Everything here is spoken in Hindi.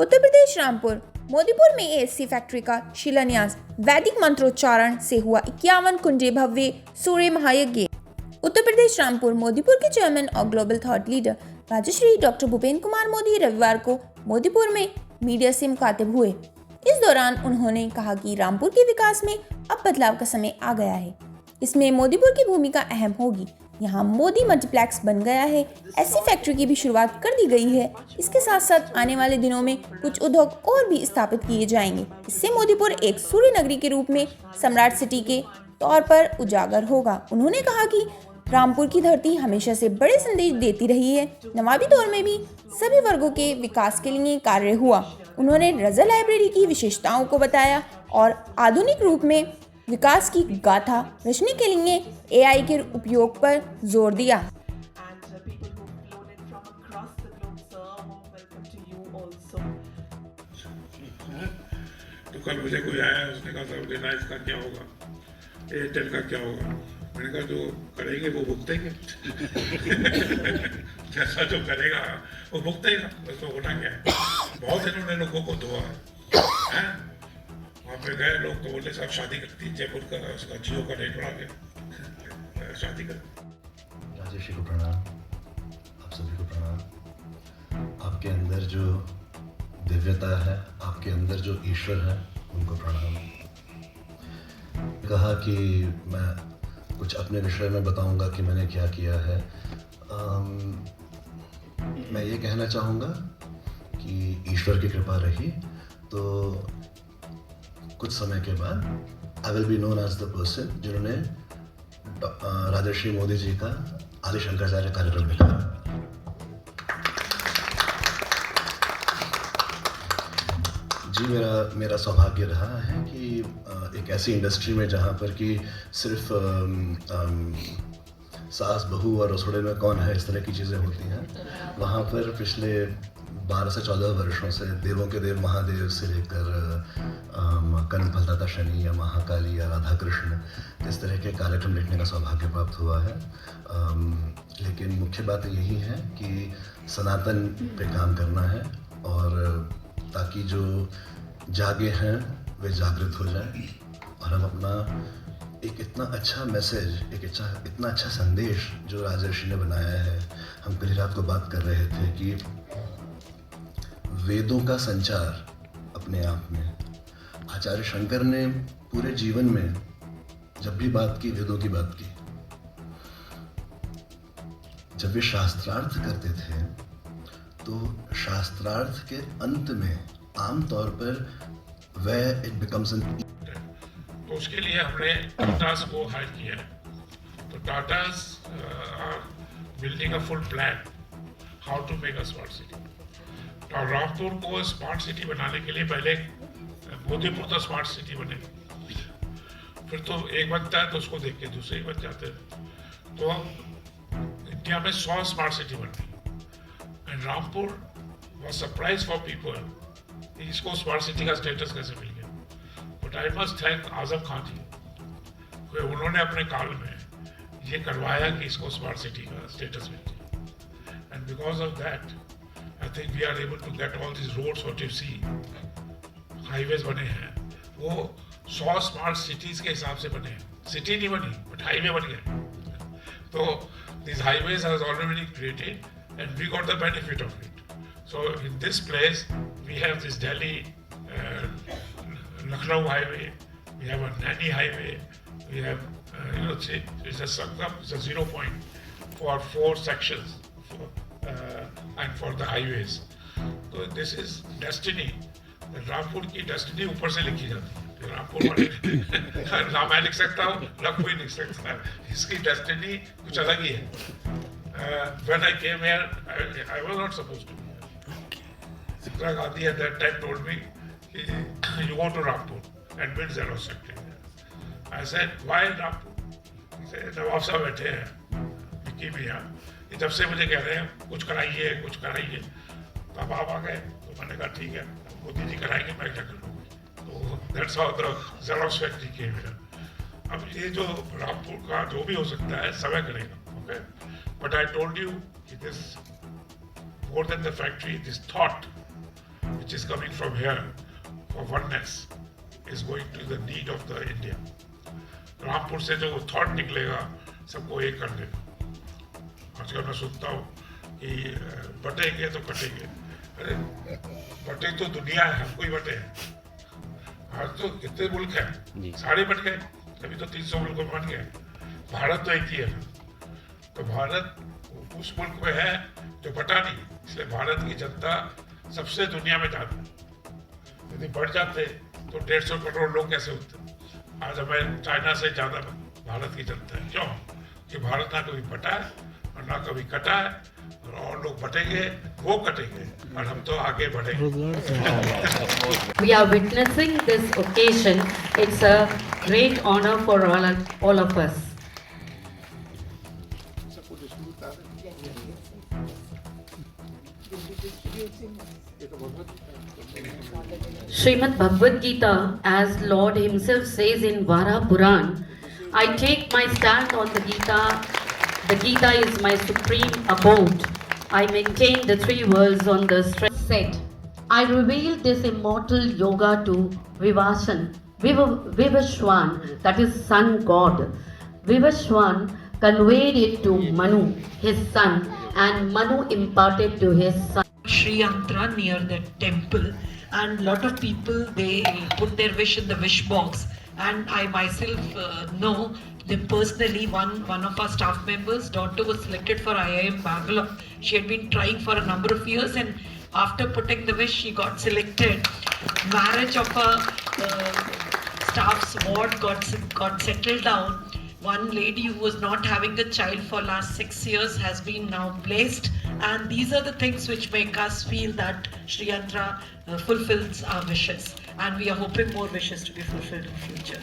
उत्तर प्रदेश रामपुर मोदीपुर में एएससी फैक्ट्री का शिलान्यास वैदिक मंत्रोच्चारण से हुआ 51 कुंडे भव्य सूर्य महायज्ञ। उत्तर प्रदेश रामपुर मोदीपुर के चेयरमैन और global thought leader Rajshree doctor Bhupendra Kumar Modi रविवार को मोदीपुर में मीडिया से मुखातिब हुए। इस दौरान उन्होंने कहा कि रामपुर के विकास में अब बदलाव का समय आ गया है। इसमें मोदीपुर की भूमिका अहम होगी। यहाँ मोदी मल्टीप्लेक्स बन गया है। ऐसी फैक्ट्री की भी शुरुआत कर दी गई है। इसके साथ साथ आने वाले दिनों में कुछ उद्योग और भी स्थापित किए जाएंगे। इससे मोदीपुर एक सूर्य नगरी के रूप में सम्राट सिटी के तौर पर उजागर होगा। उन्होंने कहा कि रामपुर की धरती हमेशा से बड़े संदेश देती रही है। नवाबी दौर में भी सभी वर्गों के विकास के लिए कार्य हुआ। उन्होंने रजा लाइब्रेरी की विशेषताओं को बताया और आधुनिक रूप में विकास की गाथा रचने के लिए एआई के उपयोग पर जोर दिया। तो कल मुझे कोई आया, उसने कहा साहब रिलायंस का क्या होगा, एयरटेल का क्या होगा। मैंने कहा जो करेंगे वो भुगतेंगे जैसा जो करेगा वो भुगतेगा, बस तो होना क्या है। बहुत इन्होंने लोगों को धोआ है। वहाँ पे गए लोग तो बोले साहब शादी करती, जयपुर का उसका जियो का रेट बढ़ा गया, शादी कर। राजेश जी को प्रणाम, आप सभी को प्रणाम। आपके अंदर जो दिव्यता है, आपके अंदर जो ईश्वर है, उनको प्रणाम। कहा कि मैं कुछ अपने विषय में बताऊंगा कि मैंने क्या किया है। मैं ये कहना चाहूँगा कि ईश्वर की कृपा रही तो कुछ समय के बाद I will be known as the person जिन्होंने राजर्षि मोदी जी का आदि शंकराचार्य कार्यक्रम लिखा। जी, मेरा सौभाग्य रहा है कि एक ऐसी इंडस्ट्री में जहाँ पर कि सिर्फ सास बहू और रसोड़े में कौन है इस तरह की चीज़ें होती हैं, वहाँ पर पिछले 12 से 14 वर्षों से देवों के देव महादेव से लेकर कर्म फलदाता शनि या महाकाली या राधा कृष्ण इस तरह के कार्यक्रम लिखने का सौभाग्य प्राप्त हुआ है। लेकिन मुख्य बात यही है कि सनातन पे काम करना है और ताकि जो जागे हैं वे जागृत हो जाएं और हम अपना एक इतना अच्छा मैसेज, इतना अच्छा संदेश जो राजर्षि ने बनाया है। हम कल रात को बात कर रहे थे कि वेदों का संचार अपने आप में आचार्य शंकर ने पूरे जीवन में जब भी बात की, वेदों की बात की, जब वे शास्त्रार्थ करते थे तो शास्त्रार्थ के अंत में आमतौर पर वह इट बिकम्स एन। तो उसके लिए हमने टाटास को हायर किया। तो Tatas are building a full plan how to make a smart city. तो रामपुर को स्मार्ट सिटी बनाने के लिए पहले मोदीपुर तो स्मार्ट सिटी बनेगी, फिर तो एक बनता है तो उसको देख के दूसरे ही बन जाते हैं। तो इंडिया में 100 स्मार्ट सिटी बन गई and Rampur was surprise for people कि इसको स्मार्ट सिटी का स्टेटस कैसे मिल गया। But I must thank Azam Khan ji, उन्होंने अपने काल में ये करवाया कि इसको स्मार्ट सिटी का स्टेटस मिल गया। And because of that I think we are able to get all this roads what you see, highways बने हैं, वो 100 स्मार्ट सिटीज के हिसाब से बने हैं। सिटी नहीं बनी बट हाईवे बन गए। तो these highways has already been created and we got the benefit of it. So in this place we have this Delhi Lucknow highway, we have a Naini highway, we have it's a Sangam, it's a 0 point for 4 sections and for the highways. So this is destiny. Rampur की डेस्टिनी ऊपर से लिखी जाती है। रामपुर वाले ना मैं लिख सकता हूँ ना कोई लिख सकता है, इसकी डेस्टिनी कुछ अलग ही है। When I came here, I was not supposed to be here. Indira Gandhi at that time told me, you go to Rampur and build Xerox factory. I said, why Rampur? He said, नवाब साहब बैठे हैं, विकी भी यहाँ, जब से मुझे कह रहे हैं कुछ कराइए कुछ कराइए, तब आप आ गए तो मैंने कहा ठीक है मोदी जी कराएंगे, मैं क्या कर लूँगा। तो that's how the Xerox factory came here. अब ये जो रामपुर का जो भी हो सकता है समय करेगा, okay. But I told you this more than the factory, this thought which is coming from here for oneness is going to the need of the India. Rampur से जो थॉट निकलेगा सबको एक कर देगा. आजकल मैं सुनता हूँ कि बटेंगे तो कटेंगे. अरे बटे तो दुनिया है, हमको ही बटे हैं. आज तो कितने मुल्क हैं, सारे बट गए. अभी तो 300 मुल्क बन गए. भारत तो एक ही है. तो भारत उस मुल्क में है जो बटा नहीं, इसलिए भारत की जनता सबसे दुनिया में जाती है. यदि बढ़ जाते तो 150 करोड़ लोग कैसे होते. आज हमें चाइना से ज्यादा भारत की जनता है. क्यों? कि भारत ना कभी बटा है और ना कभी कटा है. और लोग बटेंगे, वो कटेंगे और हम तो आगे बढ़ेंगे. We are witnessing this occasion. It's a great honor for all of us. Srimad Bhagavad Gita, as Lord himself says in Vara Puran, I take my stand on the Gita. The Gita is my supreme abode. I maintain the three worlds on the strength. Said, I revealed this immortal yoga to Vivashwan, that is sun god. Vivashwan conveyed it to Manu, his son, and Manu imparted to his son. Sri Yantra near the temple, and lot of people, they put their wish in the wish box, and I myself know them personally. One of our staff members' daughter was selected for IIM Bangalore. She had been trying for a number of years, and after putting the wish, she got selected. Marriage of a staff's ward got settled down. One lady who was not having a child for last 6 years has been now blessed, and these are the things which make us feel that Sri Yantra fulfills our wishes, and we are hoping more wishes to be fulfilled in future.